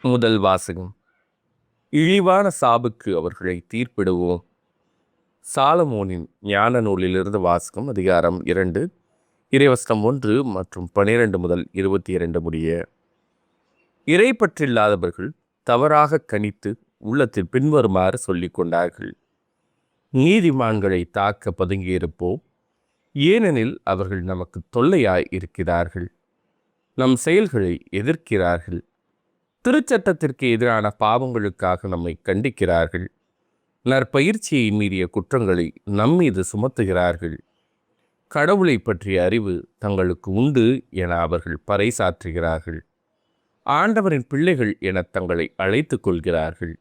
முதல் வாசகம். இழிவான சாபுக்கு அவர்களை தீர்ப்பிடுவோம். சாலமோனின் ஞான நூலிலிருந்து வாசகம். அதிகாரம் 2, இறைவசனம் 1 மற்றும் 12 முதல் 22 முடிய. இறைப்பற்றில்லாதவர்கள் தவறாக கணித்து உள்ளத்தில் பின்வருமாறு சொல்லிக் கொண்டார்கள்: நீதிமான்களை தாக்க பதுங்கியிருப்போம், ஏனெனில் அவர்கள் நமக்கு தொல்லையாய் இருக்கிறார்கள். நம் செயல்களை எதிர்க்கிறார்கள். திருச்சட்டத்திற்கு எதிரான பாவங்களுக்காக நம்மை கண்டிக்கிறார்கள். நற்பயிற்சியை மீறிய குற்றங்களை நம்மீது சுமத்துகிறார்கள். கடவுளை பற்றிய அறிவு தங்களுக்கு உண்டு என அவர்கள் பறைசாற்றுகிறார்கள். ஆண்டவரின் பிள்ளைகள் என தங்களை அழைத்துக் கொள்கிறார்கள்.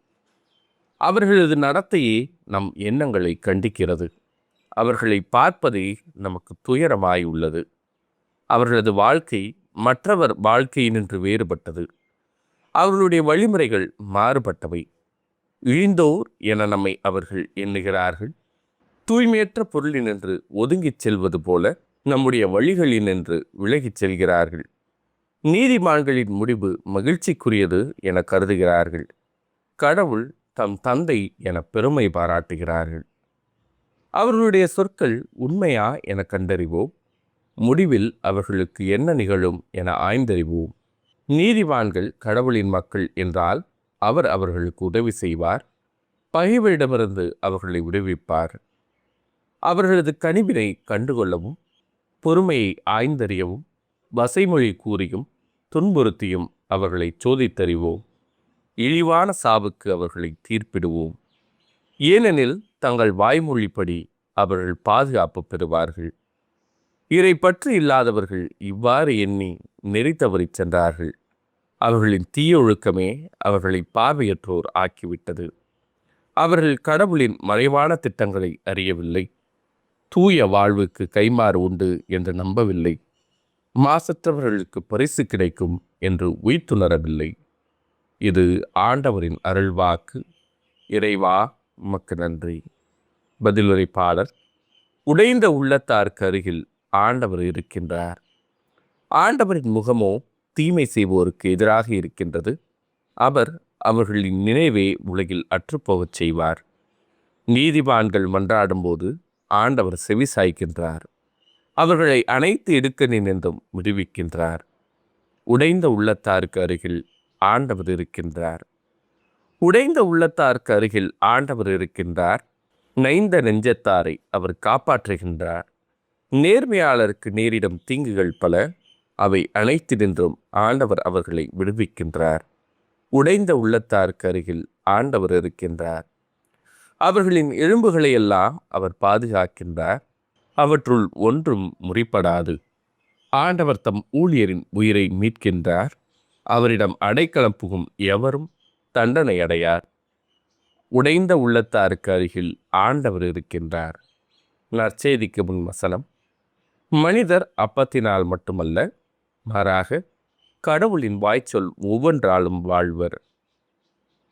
அவர்களது நடத்தையே நம் எண்ணங்களை கண்டிக்கிறது. அவர்களை பார்ப்பதே நமக்கு துயரமாய் உள்ளது. அவர்களது வாழ்க்கை மற்றவர் வாழ்க்கையினின்று வேறுபட்டது. அவர்களுடைய வழிமுறைகள் மாறுபட்டவை. இழிந்தோர் என நம்மை அவர்கள் எண்ணுகிறார்கள். தூய்மையற்ற பொருளினின்று ஒதுங்கிச் செல்வது போல நம்முடைய வழிகளினின்று விலகிச் செல்கிறார்கள். நீதிமான்களின் முடிவு மகிழ்ச்சிக்குரியது என கருதுகிறார்கள். கடவுள் தம் தந்தை என பெருமை பாராட்டுகிறார்கள். அவர்களுடைய சொற்கள் உண்மையா என கண்டறிவோம். முடிவில் அவர்களுக்கு என்ன நிகழும் என ஆய்ந்தறிவோம். நீதிவான்கள் கடவுளின் மக்கள் என்றால் அவர் அவர்களுக்கு உதவி செய்வார். பகைவரிடமிருந்து அவர்களை விடுவிப்பார். அவர்களது கனிவினை கண்டுகொள்ளவும் பொறுமையை ஆய்ந்தறியவும் வசைமொழி கூறியும் துன்புறுத்தியும் அவர்களை சோதித்தறிவோம். இழிவான சாவுக்கு அவர்களை தீர்ப்பிடுவோம், ஏனெனில் தங்கள் வாய்மொழிப்படி அவர்கள் பாதுகாப்பு பெறுவார்கள். இறை பற்று இல்லாதவர்கள் இவ்வாறு எண்ணி நெறி தவறிச் சென்றார்கள். அவர்களின் தீயொழுக்கமே அவர்களை பார்வையற்றோர் ஆக்கிவிட்டது. அவர்கள் கடவுளின் மறைவான திட்டங்களை அறியவில்லை. தூய வாழ்வுக்கு கைமாறு உண்டு என்று நம்பவில்லை. மாசற்றவர்களுக்கு பரிசு கிடைக்கும் என்று உய்த்துணரவில்லை. இது ஆண்டவரின் அருள்வாக்கு. இறைவா, உமக்கு நன்றி. பதிலுரைப்பாளர். உடைந்த உள்ளத்தாருக்கு அருகில் ஆண்டவர் இருக்கின்றார். ஆண்டவரின் முகமோ தீமை செய்வோருக்கு எதிராக இருக்கின்றது. அவர் அவர்களின் நினைவே உலகில் அற்றுப்போகச் செய்வார். நீதிமான்கள் மன்றாடும்போது ஆண்டவர் செவி சாய்க்கின்றார். அவர்களை அனைத்து இடுக்கணினின்றும் விடுவிக்கின்றார். உடைந்த உள்ளத்தாருக்கு அருகில் ஆண்டவர் இருக்கின்றார். உடைந்த உள்ளத்தாருக்கு அருகில் ஆண்டவர் இருக்கின்றார். நைந்த நெஞ்சத்தாரை அவர் காப்பாற்றுகின்றார். நேர்மையாளருக்கு நேரிடும் தீங்குகள் பல, அவை அனைத்தினின்றும் ஆண்டவர் அவர்களை விடுவிக்கின்றார். உடைந்த உள்ளத்தாருக்கு அருகில் ஆண்டவர் இருக்கின்றார். அவர்களின் எலும்புகளையெல்லாம் அவர் பாதுகாக்கின்றார். அவற்றுள் ஒன்றும் முறிப்படாது. ஆண்டவர் தம் ஊழியரின் உயிரை மீட்கின்றார். அவரிடம் அடைக்கலம் புகும் எவரும் தண்டனை அடையார். உடைந்த உள்ளத்தாருக்கு அருகில் ஆண்டவர் இருக்கின்றார். நற்செய்திக்கு முன் வசனம். மனிதர் அப்பத்தினால் மட்டுமல்ல, மாறாக கடவுளின் வாய்ச்சொல் ஒவ்வொன்றாலும் வாழ்வர்.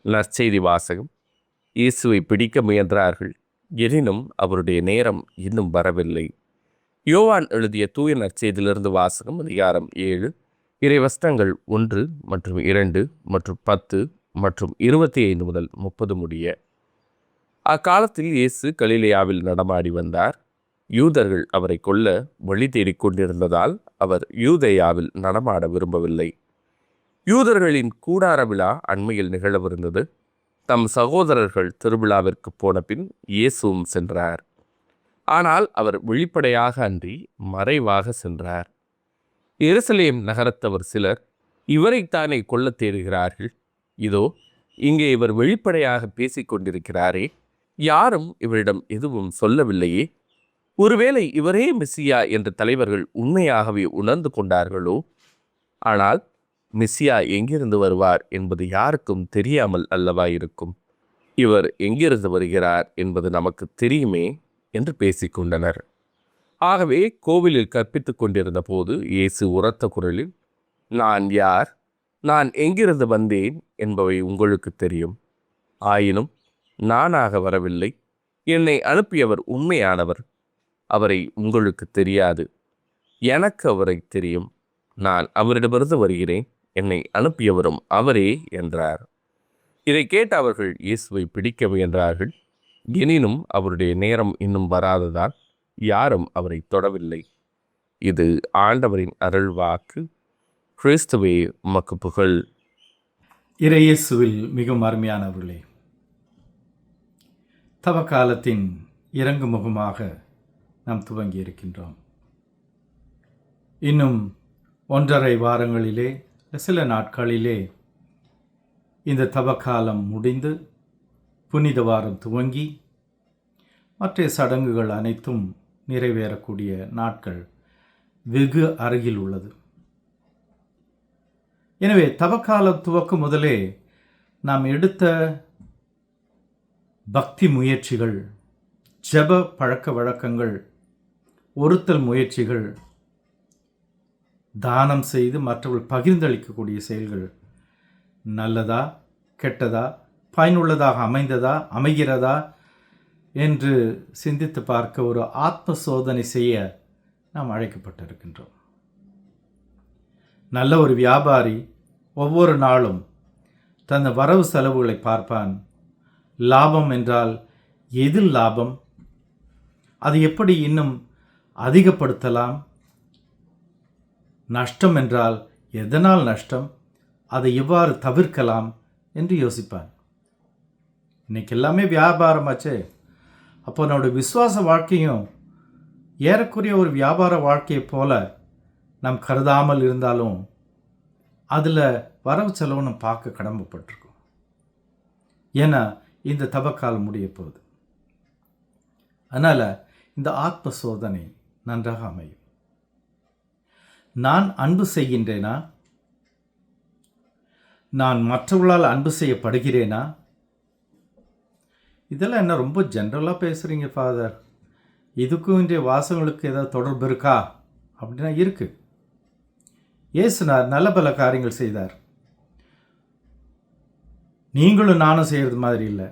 நற்செய்தி வாசகம். இயேசுவை பிடிக்க முயன்றார்கள், எனினும் அவருடைய நேரம் இன்னும் வரவில்லை. யோவான் எழுதிய தூய நற்செய்தியிலிருந்து வாசகம். அதிகாரம் 7, இறைவசனங்கள் 1 மற்றும் 2 மற்றும் 10 மற்றும் 25 முதல் 30 முடிய. அக்காலத்தில் இயேசு கலிலேயாவில் நடமாடி வந்தார். யூதர்கள் அவரை கொல்ல வழி தேடிக் கொண்டிருந்ததால் அவர் யூதேயாவில் நடமாட விரும்பவில்லை. யூதர்களின் கூடார விழா அண்மையில் நிகழவிருந்தது. தம் சகோதரர்கள் திருவிழாவிற்கு போன பின் இயேசுவும் சென்றார். ஆனால் அவர் வெளிப்படையாக அன்றி மறைவாக சென்றார். எருசலேம் நகரத்தவர் சிலர் இவரைத்தானே கொல்ல தேடுகிறார்கள். இதோ, இங்கே இவர் வெளிப்படையாக பேசிக் கொண்டிருக்கிறாரே, யாரும் இவரிடம் எதுவும் சொல்லவில்லையே. ஒருவேளை இவரே மெஸ்ஸியா என்று தலைவர்கள் உண்மையாகவே உணர்ந்து கொண்டார்களோ? ஆனால் மெஸ்ஸியா எங்கிருந்து வருவார் என்பது யாருக்கும் தெரியாமல் அல்லவா இருக்கும். இவர் எங்கிருந்து வருகிறார் என்பது நமக்கு தெரியுமே என்று பேசிக்கொண்டனர். ஆகவே கோவிலில் கற்பித்துக் கொண்டிருந்த போது இயேசு உரத்த குரலில், நான் யார், நான் எங்கிருந்து வந்தேன் என்பவை உங்களுக்கு தெரியும். ஆயினும் நானாக வரவில்லை, என்னை அனுப்பியவர் உண்மையானவர். அவரை உங்களுக்கு தெரியாது, எனக்கு அவரை தெரியும். நான் அவரிடமிருந்து வருகிறேன், என்னை அனுப்பியவரும் அவரே என்றார். இதை கேட்ட அவர்கள் இயேசுவை பிடிக்க முயன்றார்கள். எனினும் அவருடைய நேரம் இன்னும் வராததால் யாரும் அவரை தொடவில்லை. இது ஆண்டவரின் அருள்வாக்கு. கிறிஸ்துவே உமக்கு புகழ். இறையேசுவில் மிகவும் அருமையானவர்களே, தவக்காலத்தின் இறங்கு முகமாக நாம் துவங்கி இருக்கின்றோம். இன்னும் 1.5 வாரங்களிலே, சில நாட்களிலே இந்த தவக்காலம் முடிந்து புனித வாரம் துவங்கி மற்ற சடங்குகள் அனைத்தும் நிறைவேறக்கூடிய நாட்கள் வெகு அருகில் உள்ளது. எனவே தவக்கால துவக்கம் முதலே நாம் எடுத்த பக்தி முயற்சிகள், ஜெப பழக்க வழக்கங்கள், ஒருத்தல் முயற்சிகள், தானம் செய்து மற்றவர்கள் பகிர்ந்தளிக்கக்கூடிய செயல்கள் நல்லதா கெட்டதா, பயனுள்ளதாக அமைகிறதா என்று சிந்தித்து பார்க்க ஒரு ஆத்ம சோதனை செய்ய நாம் அழைக்கப்பட்டிருக்கின்றோம். நல்ல ஒரு வியாபாரி ஒவ்வொரு நாளும் தன் வரவு செலவுகளை பார்ப்பான். லாபம் என்றால் எதில் லாபம், அது எப்படி இன்னும் அதிகப்படுத்தலாம், நஷ்டம் என்றால் எதனால் நஷ்டம், அதை எவ்வாறு தவிர்க்கலாம் என்று யோசிப்பான். இன்னைக்கு எல்லாமே வியாபாரமாச்சே. அப்போ நம்முடைய விசுவாச வாழ்க்கையும் ஏறக்குறைய ஒரு வியாபார வாழ்க்கையை போல நாம் கருதாமல் இருந்தாலும் அதில் வரவு செலவு நம்ம பார்க்க கடமைப்பட்டிருக்கோம். ஏன்னா இந்த தவக்காலம் முடிய போகுது. அதனால் இந்த ஆத்ம சோதனை நன்றாக அமையும். நான் அன்பு செய்கின்றேனா? நான் மற்றவர்களால் அன்பு செய்யப்படுகிறேனா? இதெல்லாம் என்ன ரொம்ப ஜென்ரலாக பேசுகிறீங்க ஃபாதர், இதுக்கும் இன்றைய வாசங்களுக்கு ஏதாவது தொடர்பு இருக்கா அப்படின்னா இருக்குது. இயேசுனார் நல்ல பல காரியங்கள் செய்தார். நீங்களும் நானும் செய்கிறது மாதிரி இல்லை.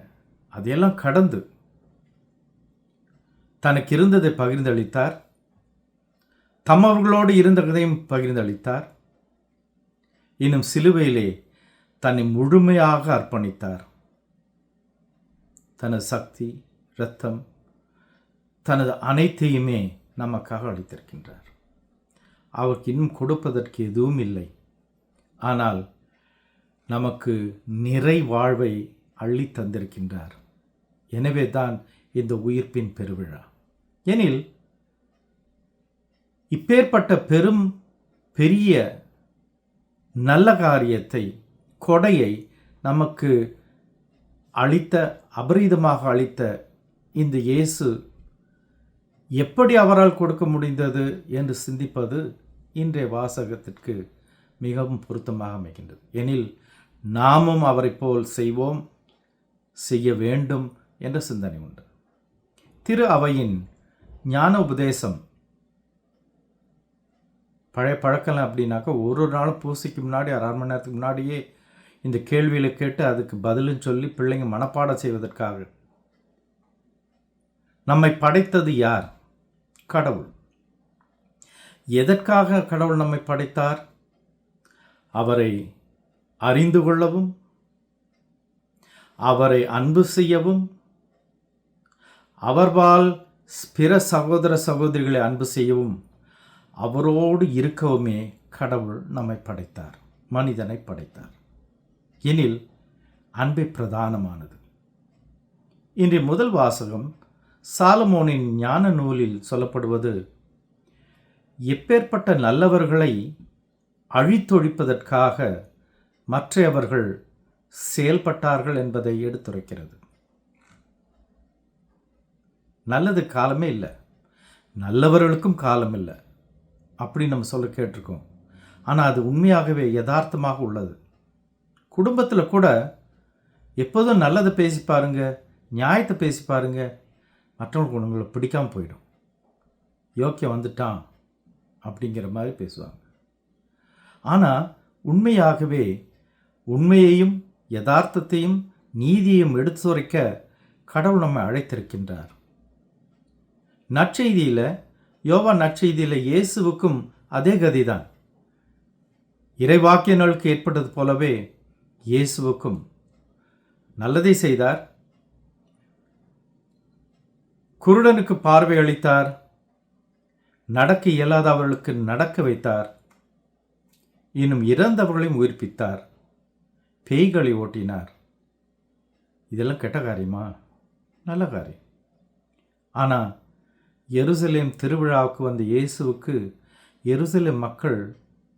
அதையெல்லாம் கடந்து தனக்கு இருந்ததை பகிர்ந்தளித்தார். தம்மவர்களோடு இருந்ததையும் பகிர்ந்தளித்தார். இன்னும் சிலுவையிலே தன்னை முழுமையாக அர்ப்பணித்தார். தனது சக்தி, இரத்தம், தனது அனைத்தையுமே நமக்காக அளித்திருக்கின்றார். அவருக்கு இன்னும் கொடுப்பதற்கு எதுவும் இல்லை. ஆனால் நமக்கு நிறை வாழ்வை அள்ளி தந்திருக்கின்றார். எனவே தான் இந்த உயிர்ப்பின் பெருவிழா. எனில் இப்பேற்பட்ட பெரிய நல்ல காரியத்தை, கொடையை நமக்கு அளித்த, அபரீதமாக அளித்த இந்த இயேசு எப்படி அவரால் கொடுக்க முடிந்தது என்று சிந்திப்பது இன்றைய வாசகத்திற்கு மிகவும் பொருத்தமாக அமைகின்றது. எனில் நாமும் அவரை போல் செய்ய வேண்டும் என்ற சிந்தனை உண்டு. திரு அவையின் ஞான உபதேசம் பழைய பழக்கம் அப்படின்னாக்கா ஒரு நாளும் பூசைக்கு முன்னாடி 1/2 மணி நேரத்துக்கு முன்னாடியே இந்த கேள்விகளை கேட்டு அதுக்கு பதிலும் சொல்லி பிள்ளைங்க மனப்பாடம் செய்வதற்காக. நம்மை படைத்தது யார்? கடவுள். எதற்காக கடவுள் நம்மை படைத்தார்? அவரை அறிந்து கொள்ளவும், அவரை அன்பு செய்யவும், அவர்பால் பிற சகோதர சகோதரிகளை அன்பு செய்யவும், அவரோடு இருக்கவுமே கடவுள் நம்மை படைத்தார், மனிதனை படைத்தார். எனில் அன்பே பிரதானமானது. இன்றைய முதல் வாசகம் சாலமோனின் ஞான நூலில் சொல்லப்படுவது எப்பேற்பட்ட நல்லவர்களை அழித்தொழிப்பதற்காக மற்றவர்கள் செயல்பட்டார்கள் என்பதை எடுத்துரைக்கிறது. நல்லது காலமே இல்லை, நல்லவர்களுக்கும் காலம் இல்லை அப்படி நம்ம சொல்ல கேட்டிருக்கோம். ஆனால் அது உண்மையாகவே யதார்த்தமாக உள்ளது. குடும்பத்தில் கூட எப்போதும் நல்லதை பேசி பாருங்க, நியாயத்தை பேசி பாருங்க, மற்றவங்களுக்கு உங்களை பிடிக்காமல் போயிடும். யோக்கியம் வந்துட்டான் அப்படிங்கிற மாதிரி பேசுவாங்க. ஆனால் உண்மையாகவே உண்மையையும் யதார்த்தத்தையும் நீதியையும் எடுத்துரைக்க கடவுள் நம்மை அழைத்திருக்கின்றார். நற்செய்தியில், யோவான் நற்செய்தியில் இயேசுவுக்கும் அதே கதிதான். இறைவாக்கியர்களுக்கு ஏற்பட்டது போலவே இயேசுவுக்கும் நல்லதை செய்தார். குருடனுக்கு பார்வை அளித்தார், நடக்க இயலாதவர்களுக்கு நடக்க வைத்தார், இன்னும் இறந்தவர்களையும் உயிர்ப்பித்தார், பேய்களை ஓட்டினார். இதெல்லாம் கெட்ட காரியமா? நல்ல காரியம். ஆனால் எருசலேம் திருவிழாவுக்கு வந்த இயேசுவுக்கு எருசலேம் மக்கள்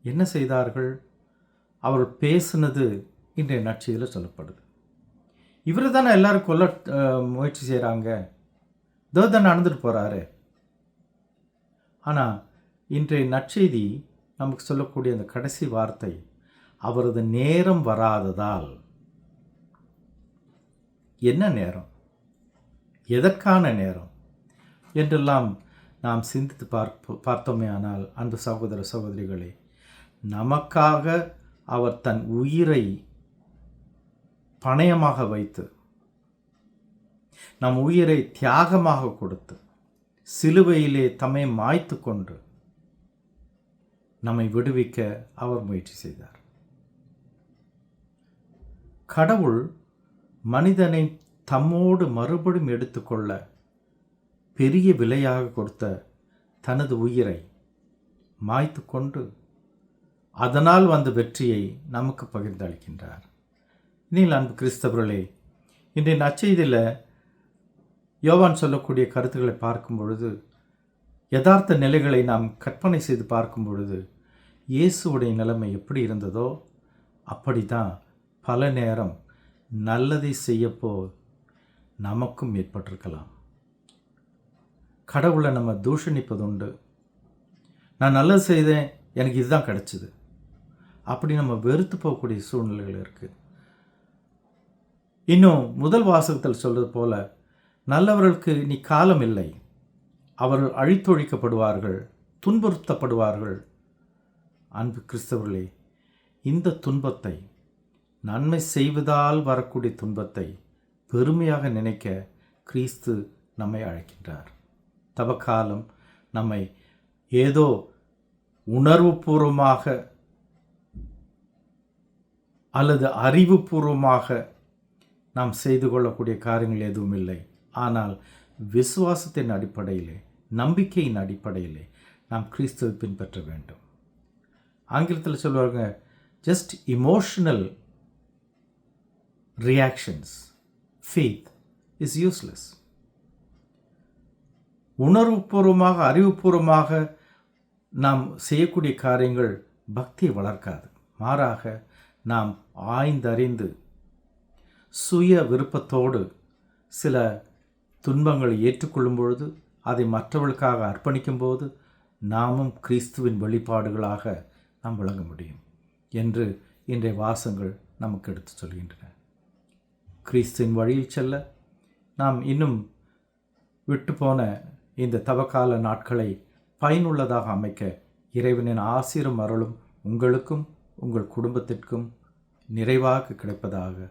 என்ன செய்தார்கள்? அவர் பேசினது இன்றைய நற்செய்தியில் சொல்லப்படுது. இவர் தானே எல்லாரும் கொல்ல முயற்சி செய்கிறாங்க, இதோ தான் நடந்துட்டு போகிறாரு. ஆனால் இன்றைய நற்செய்தி நமக்கு சொல்லக்கூடிய அந்த கடைசி வார்த்தை, அவரது நேரம் வராததால். என்ன நேரம், எதற்கான நேரம் என்றெல்லாம் நாம் சிந்தித்து பார்த்தோமே ஆனால், அன்பு சகோதர சகோதரிகளே, நமக்காக அவர் தன் உயிரை பணயமாக வைத்து, நம் உயிரை தியாகமாக கொடுத்து, சிலுவையிலே தம்மை மாய்த்து கொண்டு நம்மை விடுவிக்க அவர் முயற்சி செய்தார். கடவுள் மனிதனை தம்மோடு மறுபடியும் எடுத்துக்கொள்ள பெரிய விலையாக கொடுத்த தனது உயிரை மாய்த்து கொண்டு அதனால் வந்த வெற்றியை நமக்கு பகிர்ந்தளிக்கின்றார். நீங்கள் அன்பு கிறிஸ்தவர்களே, இன்றைய நற்செய்தியில் யோவான் சொல்லக்கூடிய கருத்துக்களை பார்க்கும் பொழுது, யதார்த்த நிலைகளை நாம் கற்பனை செய்து பார்க்கும் பொழுது, இயேசுவுடைய நிலைமை எப்படி இருந்ததோ அப்படி தான் பல நேரம் நல்லதை செய்யப்போ நமக்கும் ஏற்பட்டிருக்கலாம். கடவுளை நம்ம தூஷணிப்பதுண்டு. நான் நல்லது செய்தேன், எனக்கு இதுதான் கிடச்சிது, அப்படி நம்ம வெறுத்து போகக்கூடிய சூழ்நிலைகள் இருக்குது. இன்னும் முதல் வாசகத்தில் சொல்வது போல, நல்லவர்களுக்கு நீ காலம் இல்லை, அவர்கள் அழித்தொழிக்கப்படுவார்கள், துன்புறுத்தப்படுவார்கள். அன்பு கிறிஸ்தவர்களே, இந்த துன்பத்தை, நன்மை செய்வதால் வரக்கூடிய துன்பத்தை பெருமையாக நினைக்க கிறிஸ்து நம்மை அழைக்கின்றார். தவக்காலம் நம்மை ஏதோ உணர்வுபூர்வமாக அல்லது அறிவுபூர்வமாக நாம் செய்து கொள்ளக்கூடிய காரியங்கள் எதுவும் இல்லை. ஆனால் விசுவாசத்தின் அடிப்படையிலே, நம்பிக்கையின் அடிப்படையிலே நாம் கிறிஸ்துவை பின்பற்ற வேண்டும். ஆங்கிலத்தில் சொல்லுவாங்க, just emotional reactions faith is useless. உணர்வுபூர்வமாக, அறிவுபூர்வமாக நாம் செய்யக்கூடிய காரியங்கள் பக்தியை வளர்க்காது. மாறாக நாம் ஆய்ந்தறிந்து சுய விருப்பத்தோடு சில துன்பங்களை ஏற்றுக்கொள்ளும் பொழுது, அதை மற்றவர்களுக்காக அர்ப்பணிக்கும் போது, நாமும் கிறிஸ்துவின் வெளிப்பாடுகளாக நாம் விளங்க முடியும் என்று இன்றைய வாசங்கள் நமக்கு எடுத்து சொல்கின்றன. கிறிஸ்துவின் வழியில் செல்ல நாம் இன்னும் விட்டு போன இந்த தவக்கால நாட்களை பயனுள்ளதாக அமைக்க இறைவனின் ஆசீரும் அருளும் உங்களுக்கும் உங்கள் குடும்பத்திற்கும் நிறைவாக கிடைப்பதாக